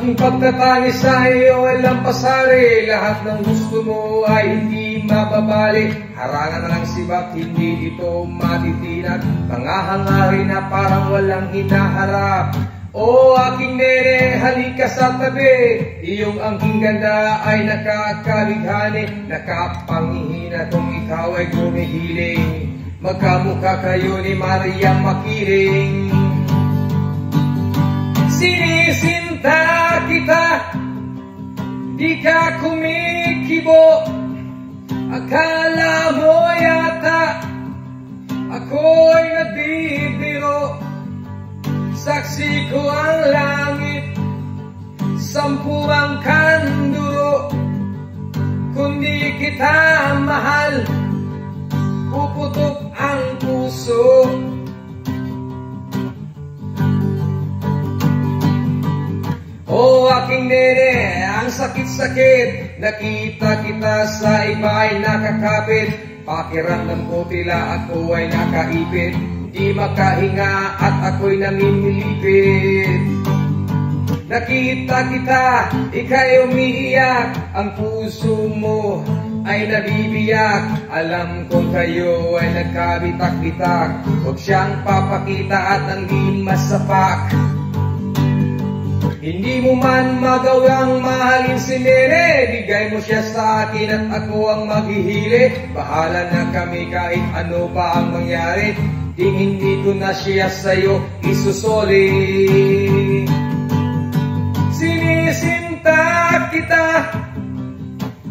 aking pagtatangis sa iyo ay lampasari. Lahat ng gusto mo ay hindi mababali. Harangan na ng sibak, hindi ito matitinag. Mga hangarin na parang walang hinaharap. O aking nene, halika sa tabi. Iyong angking ganda ay nakakalighani. Nakapangihina kung ikaw ay gumihiling. Magkamukha kayo ni Maria Makiling. Sinisinta kita, di ka kumikibo. Akala mo yata ako'y nabibiro. Saksi ko ang langit, 10 ang kanduro. Kung di kita mahal, puputok ang puso. O aking nene, ang sakit-sakit. Nakita kita sa iba ay nakakapit. Pakiramdam ko tila ako ay nakaipit. Di makahinga at ako'y namimilipit. Nakita kita, ika'y umiiyak. Ang puso mo ay nabibiyak. Alam kong kayo ay nagkabitak-bitak. Huwag siyang papakita at ang di masapak. Hindi mo man magawang mahalin si nene. Bigay mo siya sa akin at ako ang maghihili. Bahala na kami kahit ano pa ang mangyari. Di hindi ko na siya sa'yo isusoli. Sinisinta kita,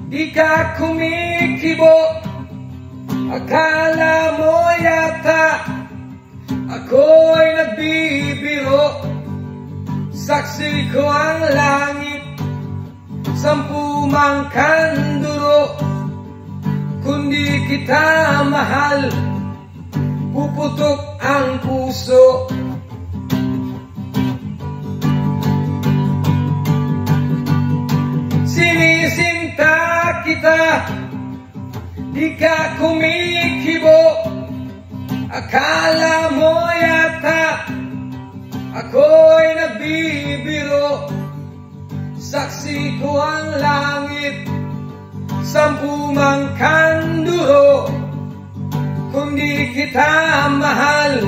di ka kumikibo. Akala mo yata ako'y nagbibiro. Saksi ko ang langit, 10 mang kanduro. Kung di kita mahal, puputok ang puso. Sinisinta kita, di ka kumikibo. Akala mo yata ako'y nagbibiro. Saksi ko ang langit, 10 mang kanduro. Kung di kita mahal,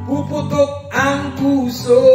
puputok ang puso.